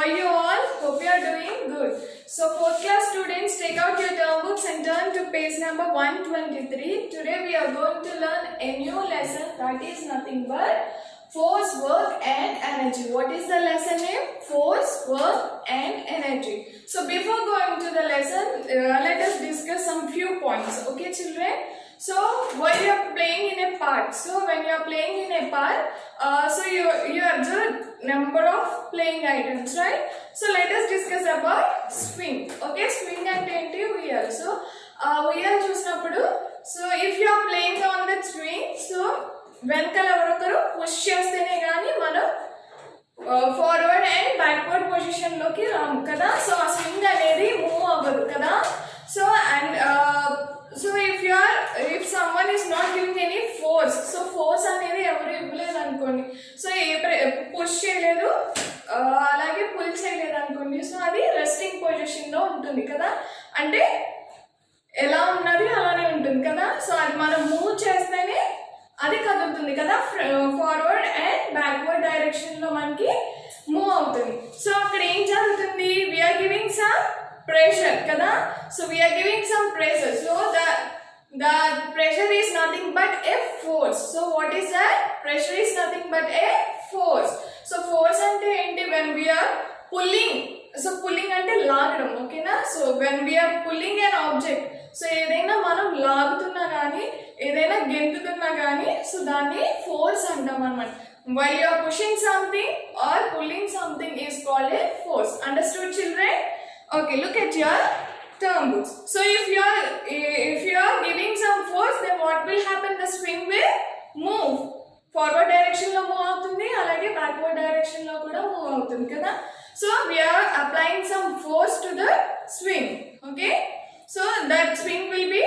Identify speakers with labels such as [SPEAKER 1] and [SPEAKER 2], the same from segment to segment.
[SPEAKER 1] are you all? Hope you are doing good. So 4th class students, take out your term books and turn to page number 123. Today we are going to learn a new lesson that is nothing but force, work and energy. What is the lesson name? Force, work and energy. So before going to the lesson, let us discuss some few points. Okay children? So while you are playing in a park, so when you are playing in a park, so you observe number of playing items, right? So let us discuss about swing. Okay, swing and enti uyal. So uyal chusinapudu, so if you are playing on that swing, so వెనకాల ఎవరొకరు push చేస్తేనే కానీ మనం forward and backward position లోకి రాము కదా. So ఆ swing అనేది move అవ్వదు కదా. So and so if someone is not giving any force, so force అనేది ఎవరు ఇవ్వలేదు అనుకోండి, సో పుష్ చేయలేదు అలాగే పుల్ చేయలేదు అనుకోండి, సో అది రెస్టింగ్ పొజిషన్ లో ఉంటుంది కదా. అంటే ఎలా ఉన్నది అలానే ఉంటుంది కదా. సో అది మనం మూవ్ చేస్తేనే అది కదులుతుంది కదా, ఫార్వర్డ్ అండ్ బ్యాక్వర్డ్ డైరెక్షన్ లో మనకి మూవ్ అవుతుంది. సో అక్కడ ఏం జరుగుతుంది, వీఆర్ గివింగ్ సమ్ ప్రెషర్ కదా. So we are giving some pressure. So the pressure is nothing but a force. So what is that? Pressure is nothing but a force. So force ante enti, when we are pulling, so pulling ante లాగడం, ఓకేనా. So when we are pulling an object, so ఏదైనా మనం లాగుతున్నా కానీ ఏదైనా గెంతుతున్నా కానీ so దాన్ని force అంటాం అన్నమాట. while you are pushing something or pulling something is called a force. Understood children? Okay, look at your term books. So if you are giving some force, then what will happen? The swing will move. Forward direction lo move avutundi, alage backward direction lo kuda move avutundi kada. So we are applying some force to the swing. Okay, so that swing will be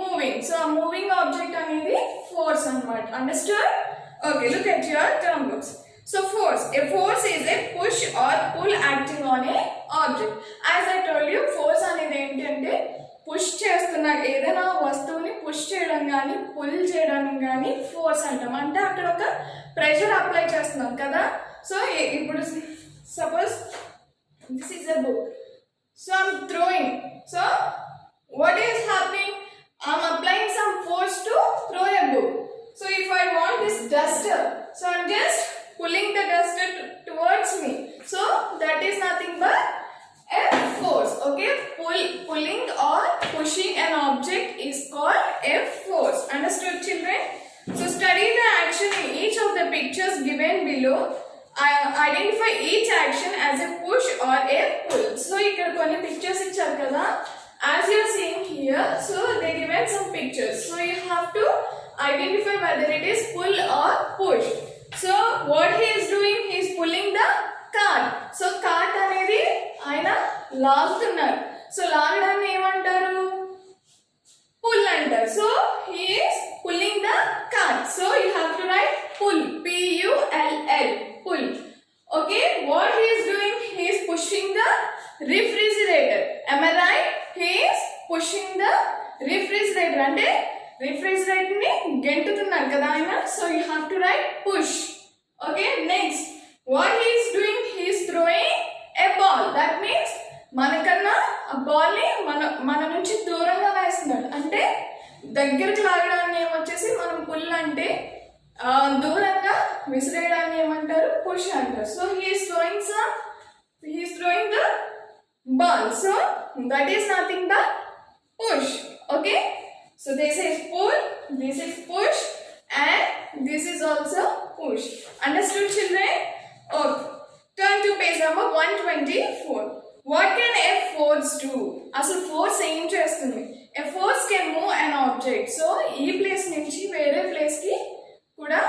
[SPEAKER 1] moving. So a moving object anedi force anamata. Understood? Okay, look at your term books. So force, a force is a push or pull acting on a object. As I told you, force అనేది ఏంటంటే push చేస్తున్నా ఏదైనా వస్తువుని push చేయడం కానీ pull చేయడం కానీ force అంటాం. అంటే అక్కడ ఒక ప్రెషర్ అప్లై చేస్తున్నాం కదా. సో ఇప్పుడు suppose this is a book, so I'm throwing. So what is happening? I'm applying some force to throw a book. So if I want this duster, so I'm just pulling the duster towards me. So that is nothing but a force. Okay, pulling or pushing an object is called a force. Understood children? So study the action in each of the pictures given below. Identify each action as a push or a pull. So ikkada konni pictures icharu kada. As you are seeing here, so they given some pictures. So you have to identify whether it is pull or push. So what he is doing, he is pulling the cart. So cart అనేది ఆయన లాగుతున్నారు. So లాగడాన్ని ఏమంటారు? Pull అంటారు. So he is pulling the cart. So you have to write pull, P-U-L-L, pull. Okay, what he is doing, he is pushing the refrigerator. Am I right? He is pushing the refrigerator. అంటే refrigerator ని గెంటుతున్నారు కదా ఆయన. So you have to write push. Okay, next what he is doing, he is throwing a ball. That means మనకన్నా ఆ ball ని మన నుంచి దూరంగా వేస్తున్నాడు. అంటే దగ్గరికి లాగడాన్ని ఏమొచ్చేసి మనం పుల్ అంటే దూరంగా విసిరేయడాన్ని ఏమంటారు? పుష్ అంటారు. So he is throwing the ball. So that is nothing but push. Okay, so this is pull, this is push and this is also push. Understood children? Okay, turn to page number 124. What can a force do? అసలు force ఏం చేస్తుంది? A force can move an object. So ఈ place నుంచి వేరే place కి కూడా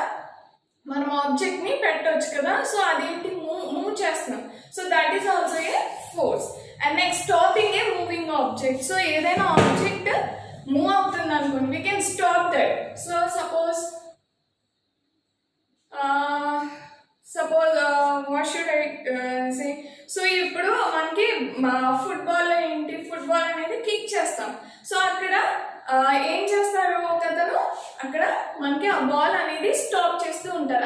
[SPEAKER 1] మనం object ని పెట్టవచ్చు కదా. సో అదేంటి, మూవ్ చేస్తున్నాం. So that is also a force. And next stopping A moving object. So ఏదైనా ఆబ్జెక్ట్ మూవ్ అవుతుంది అనుకోండి, we can stop that. So suppose what should I say. So ఇప్పుడు మనకి ఫుట్బాల్ ఏంటి, ఫుట్బాల్ అనేది కిక్ చేస్తాం. సో అక్కడ ఏం చేస్తారు, ఒకతను అక్కడ మనకి ఆ బాల్ అనేది స్టాప్ చేస్తూ ఉంటారు.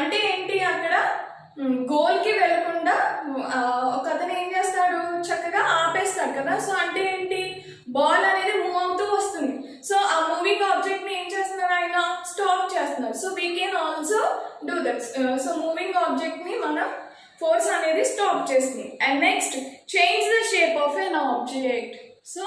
[SPEAKER 1] అంటే ఏంటి, అక్కడ గోల్కి వెళ్ళకుండా ఒక అతను ఏం చేస్తాడు, చక్కగా ఆపేస్తాడు కదా. సో అంటే ఏంటి, బాల్ అనేది మూవ్ అవుతూ వస్తుంది. సో ఆ మూవింగ్ ఆబ్జెక్ట్ని ఏం చేస్తున్నారు ఆయన, స్టాప్ చేస్తున్నారు. So we can also do that. So moving ఆబ్జెక్ట్ని మనం ఫోర్స్ అనేది స్టాప్ చేస్తుంది. And next, change the shape of an object. So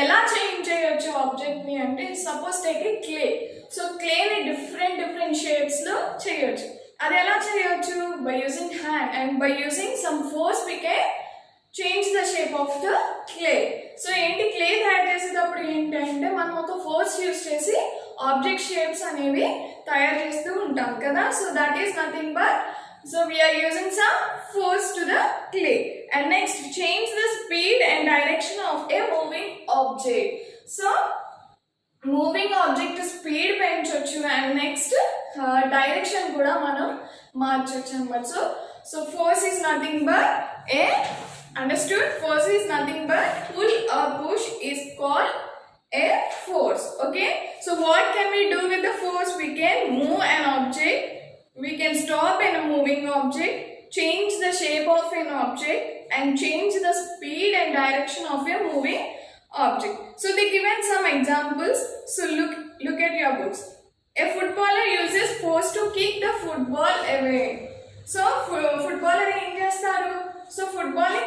[SPEAKER 1] ఎలా చేంజ్ చేయొచ్చు ఆబ్జెక్ట్ని అంటే, suppose take a clay. So క్లేని డిఫరెంట్ షేప్స్లో చేయొచ్చు. అది ఎలా చేయొచ్చు, by using hand and by using some force we can change the shape of the clay. So ఏంటి, క్లే తయారు చేసేటప్పుడు ఏంటంటే మనం ఒక ఫోర్స్ యూజ్ చేసి ఆబ్జెక్ట్ షేప్స్ అనేవి తయారు చేస్తూ ఉంటాం కదా. So that is nothing but, so we are using some force to the clay. And next, change the speed and direction of a moving object. So moving object speed పెంచొచ్చు and next direction కూడా మనం మార్చొచ్చు అన్నమాట. So force is nothing but a, understood, force is nothing but pull or push is called a force. Okay, so what can we do with the force? We can move an object, we can stop a moving object, change the shape of an object and change the speed and direction of a moving object. So they given some examples. So look at your books. A footballer uses force to kick the football away. So footballer ఏం చేస్తారు, so football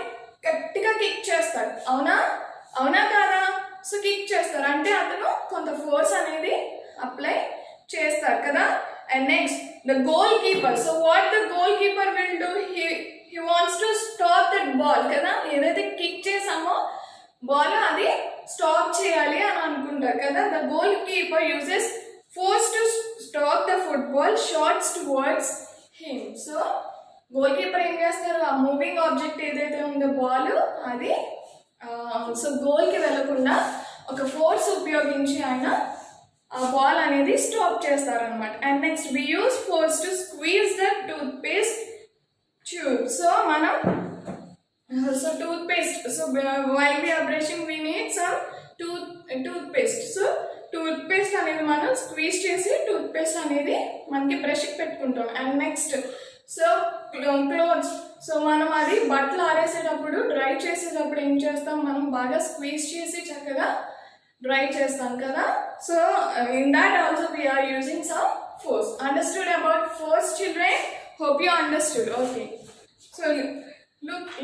[SPEAKER 1] గట్టిగా kick చేస్తారు. అవునా కాదా? So kick చేస్తారు అంటే అతను కొంత ఫోర్స్ అనేది అప్లై చేస్తారు కదా. And next, the goalkeeper. So what the goalkeeper will do, he wants to stop that ball kada. ఏదైతే కిక్ చేసామో బాల్ అది స్టాప్ చేయాలి అని అనుకుంటారు కదా. The goalkeeper uses force to stop the football shots towards him. So goalkeeper ఏం చేస్తారు, ఆ మూవింగ్ ఆబ్జెక్ట్ ఏదైతే ఉందో బాల్ అది సో గోల్కి వెళ్ళకుండా ఒక ఫోర్స్ ఉపయోగించి ఆయన ఆ బాల్ అనేది స్టాప్ చేస్తారనమాట. And next, we use force to squeeze the toothpaste tube. So మనం toothpaste, so while we are brushing we need some toothpaste. So toothpaste అనేది మనం స్క్వీజ్ చేసి tooth paste అనేది మనకి బ్రష్కి పెట్టుకుంటాం. And next, so clothes, so మనం అది బట్టలు ఆరేసేటప్పుడు డ్రై చేసేటప్పుడు ఏం చేస్తాం, మనం బాగా స్క్వీజ్ చేసి చక్కగా డ్రై చేస్తాం కదా. So in that also we are using some force. Understood about force, children? Hope you understood. Okay, so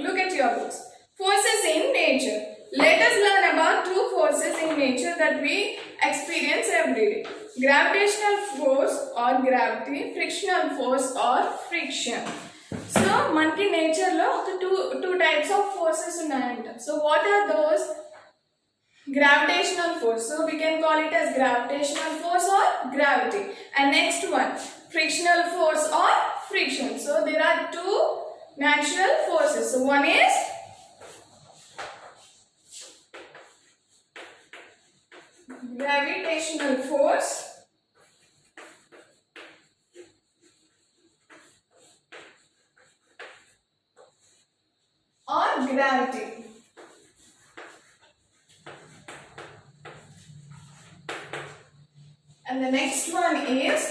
[SPEAKER 1] look at your books. Forces in nature. Let us learn about two forces in nature that we experience every day: gravitational force or gravity, frictional force or friction. So మనకి nature లో ఒక two types of forces ఉన్నాయంట. So what are those? Gravitational force, so we can call it as gravitational force or gravity. And next one, frictional force or friction. So there are two natural forces. So one is gravitational force or gravity. And the next one is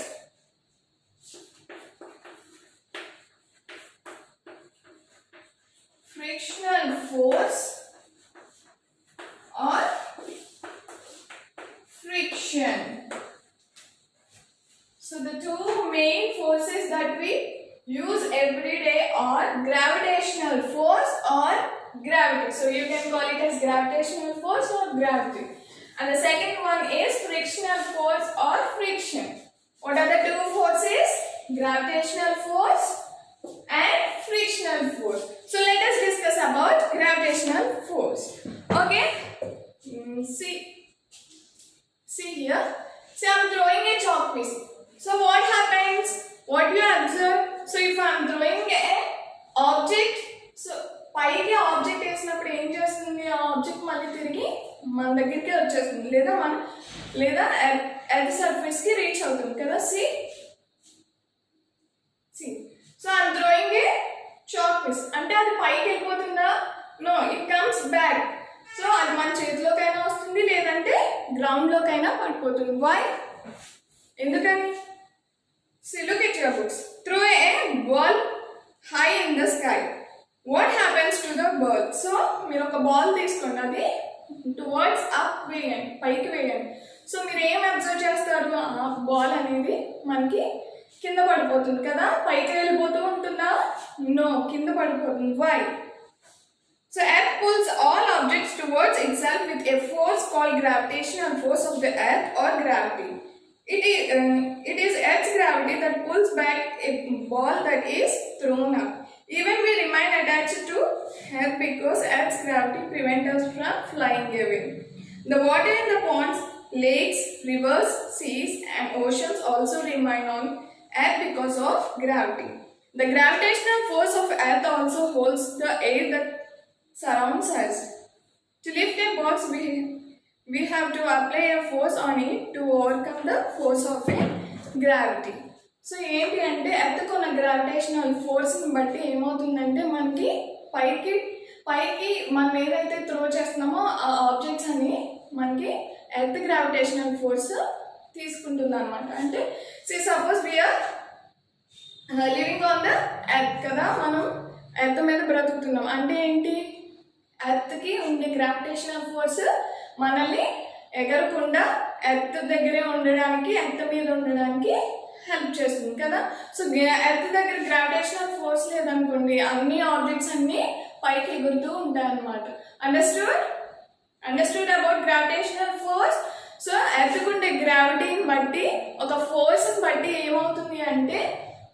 [SPEAKER 1] frictional force or friction. So the two main forces that we use every day are gravitational force or gravity. So you can call it as gravitational force or gravity. And the second one is frictional force or friction. What are the two forces? Gravitational force and frictional force. So let us discuss about gravitational force. Okay? See here. See, I am throwing a chalk piece. So what happens? What you observe? So if I am throwing a object, so పైకి object వేసినప్పుడు ఏం చేస్తుంది, ఆ object మళ్ళీ తిరిగి మన దగ్గరికి వచ్చేస్తుంది లేదా ఎర్త్ సర్ఫేస్ కి రీచ్ అవుతుంది కదా. See so I am throwing a chalk piece అంటే అది పైకి వెళ్ళిపోతుందా? No, it comes back. So అది మన చేతిలోకైనా వస్తుంది లేదంటే గ్రౌండ్ లోకైనా పడిపోతుంది. వై? ఎందుకని? See look at your books. Throw A ball in the sky. What happens to the ball? So మీరు ఒక బాల్ తీసుకోండి, అది టువర్డ్స్ అప్ వేయండి, పైకి వేయండి. సో మీరు ఏం అబ్జర్వ్ చేస్తారు, ఆ బాల్ అనేది మనకి కింద పడిపోతుంది కదా, పైకి వెళ్ళిపోతూ ఉంటుందా? నో, కింద పడిపోతుంది. Why? So earth pulls all objects towards itself with a force called gravitational force of the earth or gravity. It is earth's gravity that pulls back a ball that is thrown up. Even we remain attached to earth because earth's gravity prevents us from flying away. The water in the ponds, lakes, rivers, seas and oceans also remain on earth because of gravity. The gravitational force of earth also holds the air that surrounds us. To lift a box, we have to apply a force on it to overcome the force of a gravity. So ఏంటి అంటే ఎర్త్కు ఉన్న gravitational ఫోర్స్ని బట్టి ఏమవుతుందంటే మనకి పైకి మనం ఏదైతే throw చేస్తున్నామో ఆ ఆబ్జెక్ట్స్ అని మనకి ఎర్త్ గ్రావిటేషనల్ ఫోర్స్ తీసుకుంటుంది అనమాట. అంటే suppose we are living on the earth కదా, మనం ఎర్త్ మీద బ్రతుకుతున్నాం అంటే ఏంటి, ఎర్త్కి ఉండే గ్రావిటేషనల్ ఫోర్స్ మనల్ని ఎగరకుండా ఎర్త్ దగ్గరే ఉండడానికి, ఎర్త్ మీద ఉండడానికి హెల్ప్ చేస్తుంది కదా. సో ఎర్త్ దగ్గర గ్రావిటేషనల్ ఫోర్స్ లేదనుకోండి, అన్ని ఆబ్జెక్ట్స్ అన్నీ పైకి ఎగురుతూ ఉంటాయి అన్నమాట. Understood about gravitational force. So ఎర్త్కు ఉండే గ్రావిటీని బట్టి, ఒక ఫోర్స్ని బట్టి ఏమవుతుంది అంటే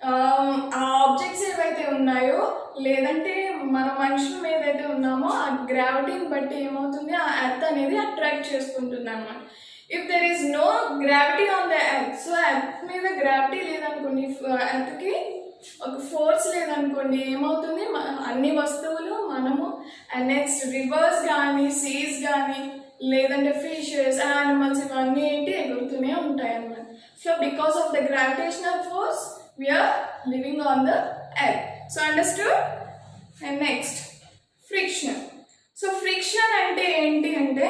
[SPEAKER 1] ఆ ఆబ్జెక్ట్స్ ఏవైతే ఉన్నాయో లేదంటే మన మనుషులు ఏదైతే ఉన్నామో ఆ గ్రావిటీని బట్టి ఏమవుతుంది, ఆ ఎర్త్ అనేది అట్రాక్ట్ చేసుకుంటుంది అన్నమాట. If there is no gravity on the earth, so earth మీద గ్రావిటీ లేదనుకోండి, ఎర్త్కి ఒక ఫోర్స్ లేదనుకోండి, ఏమవుతుంది, అన్ని వస్తువులు మనము నెక్స్ట్ రివర్స్ కానీ సీస్ కానీ లేదంటే ఫిషెస్, యానిమల్స్ ఇవన్నీ ఏంటి ఎగురుతూనే ఉంటాయి అన్నమాట. So because of the gravitational force we are living on the earth. So understood? And next, friction. So friction ante enti ante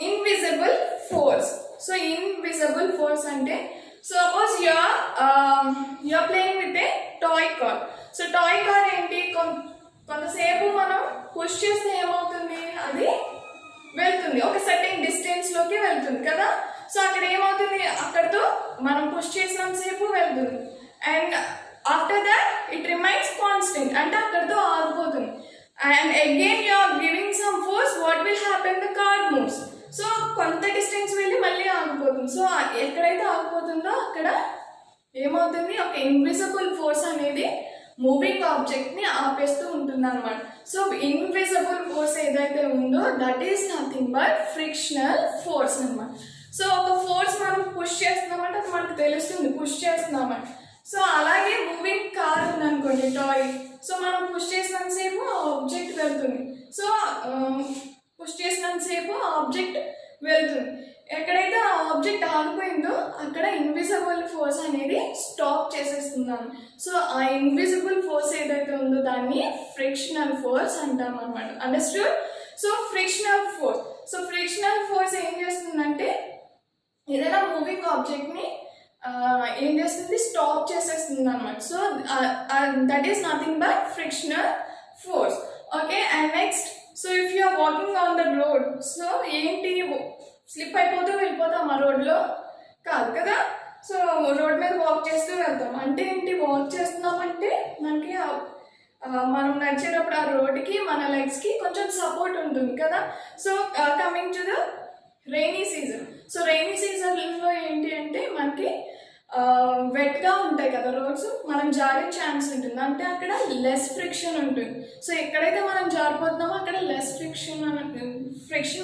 [SPEAKER 1] invisible force. So invisible force ante, suppose you are playing with a toy car. So toy car enti కొంతసేపు మనం push చేస్తే ఏమవుతుంది, అది వెళ్తుంది, ఒక certain distance లోకి వెళ్తుంది కదా. సో అక్కడ ఏమవుతుంది, అక్కడతో మనం పుష్ చేసినంతసేపు వెళ్తుంది, and after that it remains constant, అంటే అక్కడతో ఆగిపోతుంది. And again you are giving some force, what will happen, the car moves. So కొంత డిస్టెన్స్ వెళ్ళి మళ్ళీ ఆగిపోతుంది. సో ఎక్కడైతే ఆగిపోతుందో అక్కడ ఏమవుతుంది, ఒక ఇన్విజిబుల్ ఫోర్స్ అనేది మూవింగ్ ఆబ్జెక్ట్ని ఆపేస్తూ ఉంటుంది అనమాట. సో ఇన్విజిబుల్ ఫోర్స్ ఏదైతే ఉందో that is nothing but frictional force అనమాట. సో ఒక ఫోర్స్ మనం పుష్ చేస్తున్నామంటే అది మనకు తెలుస్తుంది, పుష్ చేస్తున్నామంటే. సో అలాగే మూవింగ్ కార్ ఉందనుకోండి, టాయ్, సో మనం పుష్ చేసినంతసేపు ఆ ఆబ్జెక్ట్ వెళ్తుంది. సో పుష్ చేసినంతసేపు ఆ ఆబ్జెక్ట్ వెళ్తుంది. ఎక్కడైతే ఆ ఆబ్జెక్ట్ ఆగిపోయిందో అక్కడ ఇన్విజిబుల్ ఫోర్స్ అనేది స్టాప్ చేసేస్తున్నాను. సో ఆ ఇన్విజిబుల్ ఫోర్స్ ఏదైతే ఉందో దాన్ని ఫ్రిక్షనల్ ఫోర్స్ అంటాం అన్నమాట. Understood? So frictional force, so frictional force ఏం చేస్తుందంటే ఏదైనా మూవింగ్ ఆబ్జెక్ట్ని ఏం చేస్తుంది, స్టాప్ చేసేస్తుంది అనమాట. So that is nothing but frictional force. Okay, and next, so if you are walking on the road, so ఏంటి, స్లిప్ అయిపోతూ వెళ్ళిపోతాం ఆ రోడ్లో కాదు కదా. సో రోడ్ మీద వాక్ చేస్తూ వెళ్తాం అంటే ఏంటి, వాక్ చేస్తున్నామంటే మనకి మనం నడిచేటప్పుడు ఆ రోడ్కి మన లెగ్స్కి కొంచెం సపోర్ట్ ఉంటుంది కదా. So coming to the rainy season. So rainy సీజన్లో ఏంటి అంటే మనకి వెట్గా ఉంటాయి కదా రోడ్స్, మనం జారే ఛాన్స్ ఉంటుంది, అంటే అక్కడ లెస్ ఫ్రిక్షన్ ఉంటుంది. సో ఎక్కడైతే మనం జారిపోతున్నామో అక్కడ లెస్ ఫ్రిక్షన్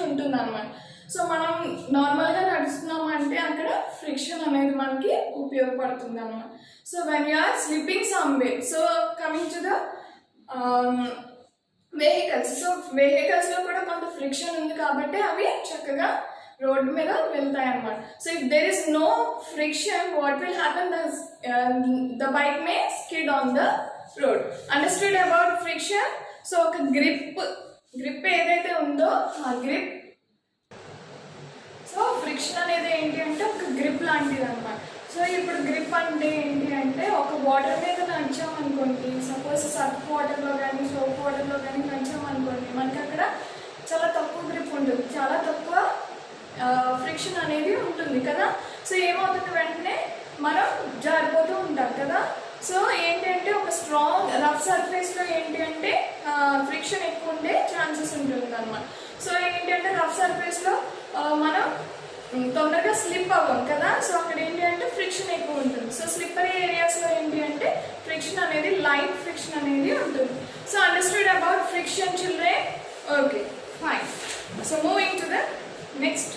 [SPEAKER 1] ఉంటుంది అన్నమాట. సో మనం నార్మల్గా నడుస్తున్నాము అంటే అక్కడ ఫ్రిక్షన్ అనేది మనకి ఉపయోగపడుతుంది అన్నమాట. So when you are slipping somewhere, so coming to the vehicles. So వెహికల్స్లో కూడా కొంత ఫ్రిక్షన్ ఉంది కాబట్టి అవి చక్కగా రోడ్డు మీద వెళ్తాయి అన్నమాట. So if there is no friction, what will happen, the bike may skid on the road. Understood about friction? So ఒక గ్రిప్ ఏదైతే ఉందో ఆ గ్రిప్, సో ఫ్రిక్షన్ అనేది ఏంటి అంటే ఒక గ్రిప్ లాంటిది అనమాట. సో ఇప్పుడు గ్రిప్ అంటే ఏంటి అంటే ఒక వాటర్ మీద అనుకోండి, సపోజ్ సర్ఫ్ వాటర్లో కానీ సోప్ వాటర్లో కానీ పెంచామనుకోండి, మనకి అక్కడ చాలా తక్కువ గ్రిప్ ఉంటుంది, చాలా తక్కువ ఫ్రిక్షన్ అనేది ఉంటుంది కదా. సో ఏమవుతుంది, వెంటనే మనం జారిపోతూ ఉంటాం కదా. సో ఏంటంటే ఒక స్ట్రాంగ్ రఫ్ సర్ఫేస్లో ఏంటి అంటే ఫ్రిక్షన్ ఎక్కువ ఉండే ఛాన్సెస్ ఉంటుంది అనమాట. సో ఏంటంటే రఫ్ సర్ఫేస్లో మనం తొందరగా స్లిప్ అవ్వం కదా. సో అక్కడ ఏంటి అంటే ఫ్రిక్షన్ ఎక్కువ ఉంటుంది. సో స్లిప్పరీ ఏరియాస్లో ఏంటి అంటే ఫ్రిక్షన్ అనేది లైట్ ఫ్రిక్షన్ అనేది ఉంటుంది. So understood about friction children? Okay, fine. So moving to the next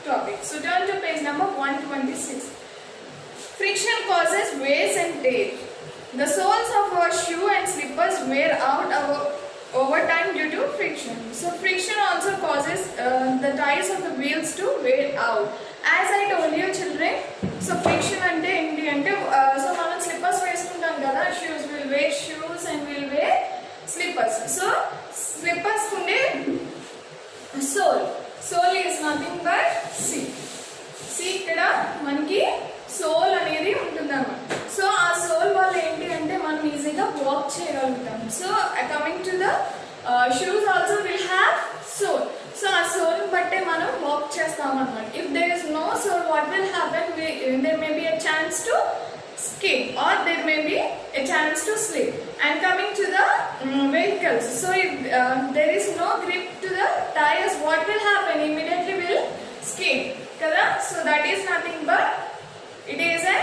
[SPEAKER 1] topic. So turn to page number 126. Friction causes wear and tear. The soles of our shoe and slippers wear out over time due to friction. So friction also causes the tires of the wheels to wear out. As I told you children, so friction ante enti ante so manam slippers vestuntam kada, shoes will wear shoes and will wear slippers. So slippers kunde sole is nothing but ఇక్కడ మనకి soul అనేది ఉంటుందన్నమాట. So ఆ soul వల్ల ఏంటి అంటే మనం ఈజీగా వాక్ చేయగలుగుతాం. So coming to the shoes also will have sole. So ఆ సోల్ బట్టే మనం వాక్ చేస్తాం అన్నమాట. If there is no sole, what will happen, there may be a chance to skip or there may be a chance to slip. And coming to the vehicles, so if there is no grip to the tires, what will happen, immediately will skip kada. So that is nothing but it is a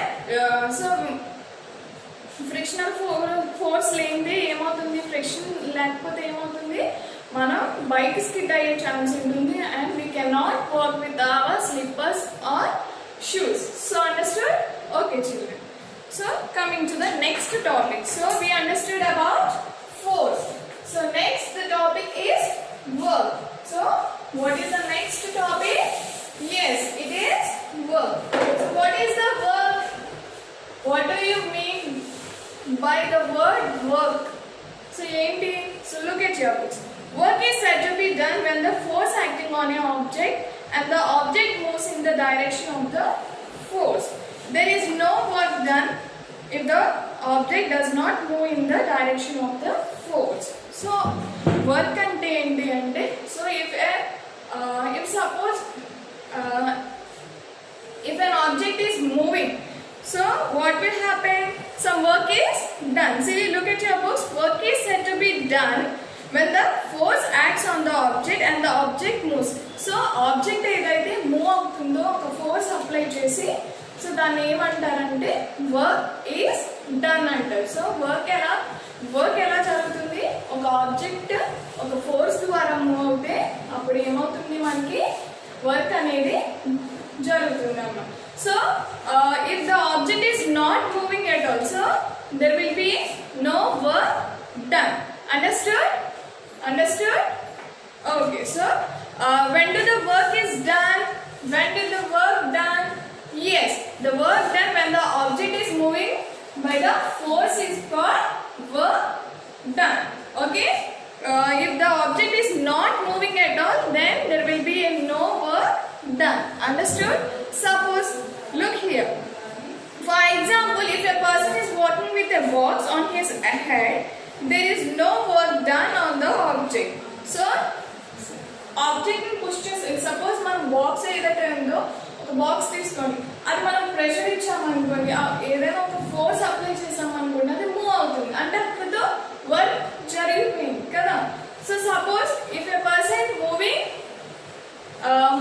[SPEAKER 1] so frictional force లేనిదే ఏమవుతుంది, friction లేకపోతే ఏమవుతుంది, మనం bike skid అయ్యే chance ఉంటుంది and we cannot walk with our slippers or shoes. So understood? Okay children. So coming to the next topic. So we understood about force. So next the topic is work. So what is the next topic? Yes, it is work. So what is the work? What do you mean by the word work? So enti, so look at your books. Work is said to be done when the force acting on an object and the object moves in the direction of the force. There is no work done if the object does not move in the direction of the force. So work ante enti ante, so if suppose if an object is moving, so what will happen, some work is done. See, look at your books. Work is said to be done when the force acts on the object and the object moves. So object ఏదైతే move అవుతుందో ఒక force apply చేసి, so దాన్ని ఏమంటారంటే work is done అంటారు. So work ఎలా జరుగుతుంది, ఒక ఆబ్జెక్ట్ ఒక ఫోర్స్ ద్వారా మూవ్ అవుతే అప్పుడు ఏమవుతుంది, మనకి వర్క్ అనేది జరుగుతుంది అన్నమాట. So if the object is not moving at all, so there will be no work done. Understood? Okay, so when do the work is done? When did the work done? Yes, the work done when the object is moving by the force is called work done. Okay, if the object is not moving at all, then there will be no work done. Understood? Suppose, look here. For example, if a person is walking with a box on his head, there is no work done on the object. So object ni push chesi, suppose మనం box ఏదైతే ఉందో ఒక box తీసుకోండి, అది మనం pressure ఇచ్చామనుకోండి, ఏదైనా ఒక force apply చేసామనుకోండి, అది మూవ్ అవుతుంది అంటే అక్కడతో వర్క్ జరిగిపోయింది కదా. So suppose if a person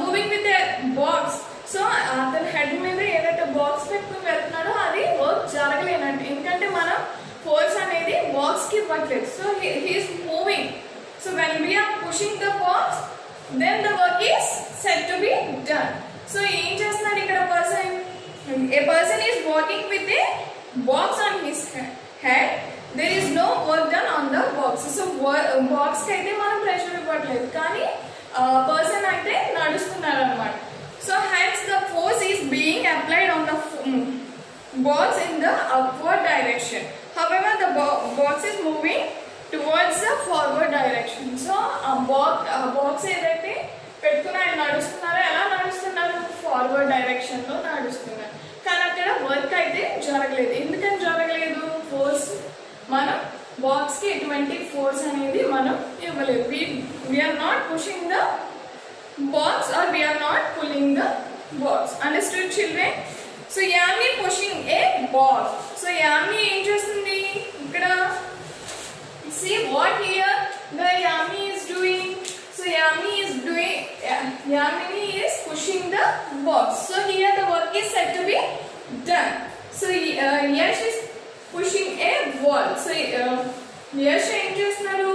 [SPEAKER 1] moving with a box, so అతని హెడ్ మీద ఏదైతే బాక్స్ పెట్టుకుని వెళ్తున్నాడో అది వర్క్ జరగలేనట్టు, ఎందుకంటే మనం ఫోర్స్ అనేది బాక్స్ కి ఇవ్వట్లేదు. So he is moving. So when we are pushing the box, then the work is said to be done. So ఏం చేస్తున్నాడు ఇక్కడ person, a person is walking with a box on his head, there is no work done on the box. So box కి అయితే మనం pressure ఇవ్వట్లేదు, కానీ person అయితే నడుస్తున్నారు అన్నమాట. So hence the force is being applied on the box in the upward direction. However, the box is moving towards the forward direction. So box ఏదైతే పెట్టుకుని ఆయన నడుస్తున్నారో, ఎలా నడుస్తున్నారు, ఫార్వర్డ్ డైరెక్షన్ లో నడుస్తున్నారు. కానీ అక్కడ వర్క్ అయితే జరగలేదు. ఎందుకని జరగలేదు, ఫోర్స్ మన బాక్స్ కి ఎటువంటి ఫోర్స్ అనేది మనం ఇవ్వలేదు. we are not pushing the box or we are not pulling the box. Understood children? So Yami pushing a box. So Yami ఏం చేస్తుంది ఇక్కడ? See what here the Yami is doing. So Yamini is pushing the box. So here the work is said to be done. So Yash is pushing a wall. So Yash ఏం చేస్తున్నాడు?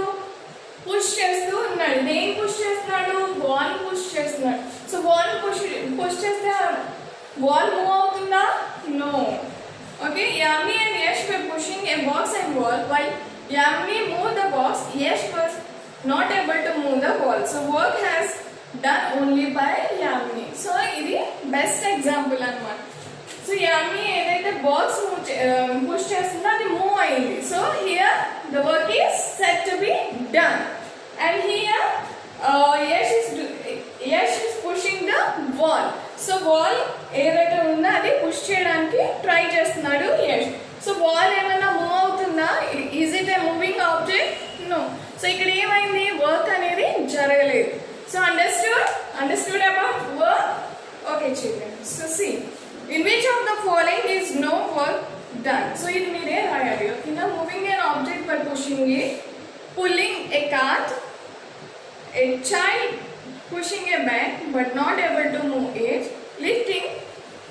[SPEAKER 1] Push చేస్తూ ఉన్నాడు. దేని push చేస్తున్నాడు? Ball push చేస్తున్నాడు. So ball push చేస్తే ball move అవుతుందా? No. Okay, Yami and Yash were pushing a box and wall. While Yami moved the box, Yash was not able to move the ball. So work has done only by Yami. So ఇది best example అన్నమాట. So Yami ఏదైతే box push చేస్తుందో అది move అయింది. So here the work is set to be done. And here Yash is pushing the wall. So ball ఏదైతే ఉందో అది push చేయడానికి ట్రై చేస్తున్నాడు Yash. సో బాల్ ఏమైనా మూవ్ అవుతుందా? Is it a moving object? No. So ఇక్కడ ఏమైంది? Work అనేది జరగలేదు. So understood about work? Okay children. So see, in which of the following is no work done? So ఇది మీరే రాయాలి. ఓకేనా? Moving an object by pushing it, pulling a cart, a child pushing a bag but not able to move it, lifting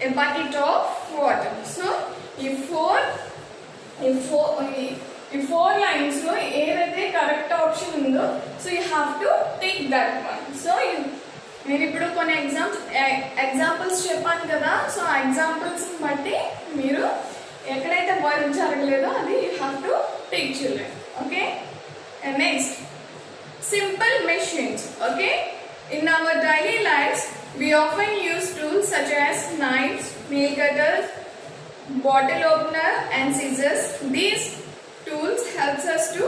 [SPEAKER 1] a bucket of water. So ఈ four lines లో ఏదైతే correct option ఉందో so you have to take that one. So నేను ఇప్పుడు కొన్ని examples చెప్పాను కదా. So ఆ ఎగ్జాంపుల్స్ బట్టి మీరు ఎక్కడైతే వర్క్ జరగలేదో అది you have to take children. Okay, next simple machines. Okay, in our daily lives we often use tools such as knives, nail cutters, bottle opener and scissors. These tools helps us to